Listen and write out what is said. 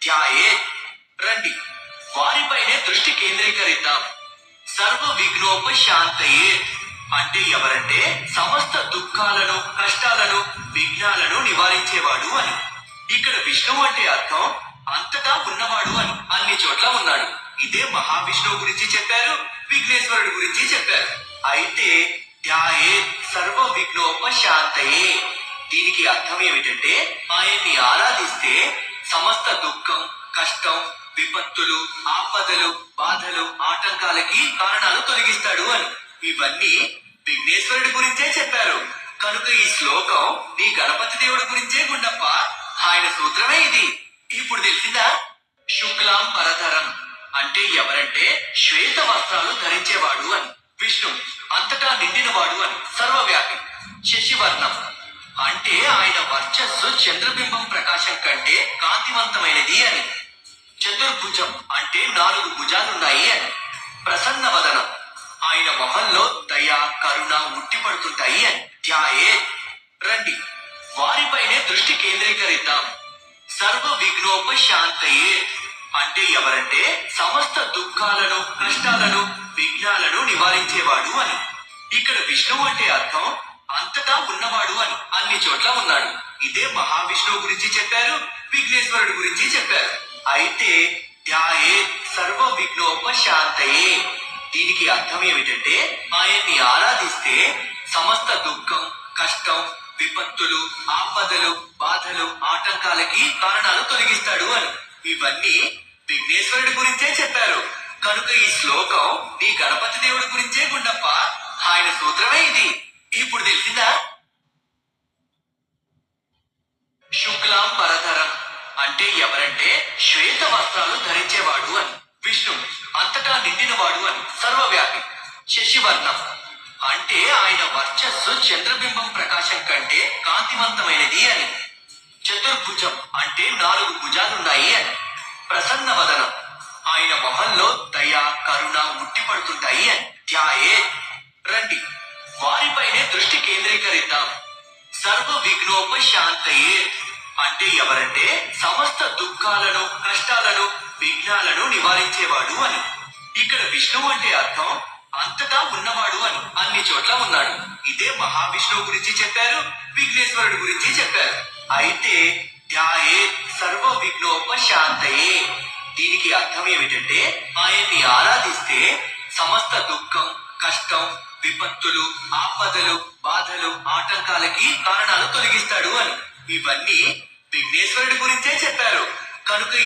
ధ్యాయే రండి వారిపైనే దృష్టి కేంద్రీకరిద్దాం. సర్వ విఘ్నోపశాంతయే అంటే ఎవరంటే సమస్త దుఃఖాలను, కష్టాలను, విఘ్నాలను నివారించేవాడు అని. ఇక్కడ విష్ణువు అంటే అర్థం అంతటా ఉన్నవాడు అని. అన్ని చోట్ల ఉన్నాడు. ఇదే మహావిష్ణువు గురించి చెప్పారు, విఘ్నేశ్వరుడు గురించి చెప్పారు. అయితే ధ్యాయే సర్వ విఘ్నోపశాంతయే దీనికి అర్థం ఏమిటంటే ఆయన్ని ఆరాధిస్తే సమస్త దుఃఖం, కష్టం, విపత్తులు, ఆపదలు, బాధలు, ఆటంకాలకి కారణాలు తొలగిస్తాడు అని. ఇవన్నీ విఘ్నేశ్వరుడి గురించే చెప్పారు. కనుక ఈ శ్లోకం నీ గణపతి దేవుడి గురించే గుండప్ప. ఆయన సూత్రమే ఇది. ఇప్పుడు తెలిసిందా? శుక్లాం పరధరం అంటే ఎవరంటే శ్వేత వస్త్రాలు ధరించేవాడు అని. విష్ణు అంతటా నిండినవాడు అని. సర్వవ్యాపి. శశివర్ణం అంటే ఆయన వర్చస్సు చంద్రబింబం ప్రకాశం కంటే కాంతివంతమైనది అని. చతుర్భుజం అంటే 4 భుజాలున్నాయి అని. ప్రసన్న వదనం ఆయన మొహంలో దయ, కరుణ ఉట్టిపడుతుంటాయి అని. ధ్యాయే రండి వారిపైనే దృష్టి కేంద్రీకరిద్దాం. సర్వ విఘ్నోపశాంతయే అంటే ఎవరంటే సమస్త దుఃఖాలను, కష్టాలను, విఘ్నాలను నివారించేవాడు అని. ఇక్కడ విష్ణువు అంటే అర్థం అంతటా ఉన్నవాడు అని. అన్ని చోట్ల ఉన్నాడు. ఇదే మహావిష్ణువు గురించి చెప్పారు, విఘ్నేశ్వరుడు గురించి చెప్పారు. అయితే ధ్యాయే సర్వ విఘ్నోపశాంతయే దీనికి అర్థం ఏమిటంటే ఆయన్ని ఆరాధిస్తే సమస్త దుఃఖం, కష్టం, విపత్తులు, ఆపదలు, బాధలు, ఆటంకాలకి కారణాలు తొలగిస్తాడు అని. ఇవన్నీ విఘ్నేశ్వరుడి గురించే చెప్పారు. కనుక ఈ శ్లోకం నీ గణపతి దేవుడి గురించే గుండప్ప. ఆయన సూత్రమే ఇది. ఇప్పుడు తెలిసిందా? శుక్లాం పరధరం అంటే ఎవరంటే శ్వేత వస్త్రాలు ధరించేవాడు అని. విష్ణు అంతటా నిండినవాడు అని. సర్వవ్యాపి. శశివర్ణం అంటే ఆయన వర్చస్సు చంద్రబింబం ప్రకాశం కంటే కాంతివంతమైనది అని. చతుర్భుజం అంటే 4 భుజాలున్నాయి అని. ప్రసన్న వదనం ఆయన మొహంలో దయ, కరుణ ఉట్టిపడుతుంటాయి అని. ధ్యాయే రండి వారిపైనే దృష్టి కేంద్రీకరిద్దాం. సర్వ విఘ్నోపశాంతయే అంటే ఎవరంటే సమస్త దుఃఖాలను, కష్టాలను, విఘ్నాలను నివారించేవాడు అని. ఇక్కడ విష్ణువు అంటే అర్థం అంతటా ఉన్నవాడు అని. అన్ని చోట్ల ఉన్నాడు. ఇదే మహావిష్ణువు గురించి చెప్పారు, విఘ్నేశ్వరుడు గురించి చెప్పారు. అయితే ధ్యాయే సర్వ విఘ్నోపశాంతయే దీనికి అర్థం ఏమిటంటే ఆయన్ని ఆరాధిస్తే సమస్త దుఃఖం, కష్టం, విపత్తులు, ఆపదలు, బాధలు, ఆటంకాలకి కారణాలు తొలగిస్తాడు అని. ఇవన్నీ విఘ్నేశ్వరుడి గురించే చెప్పారు. కనుక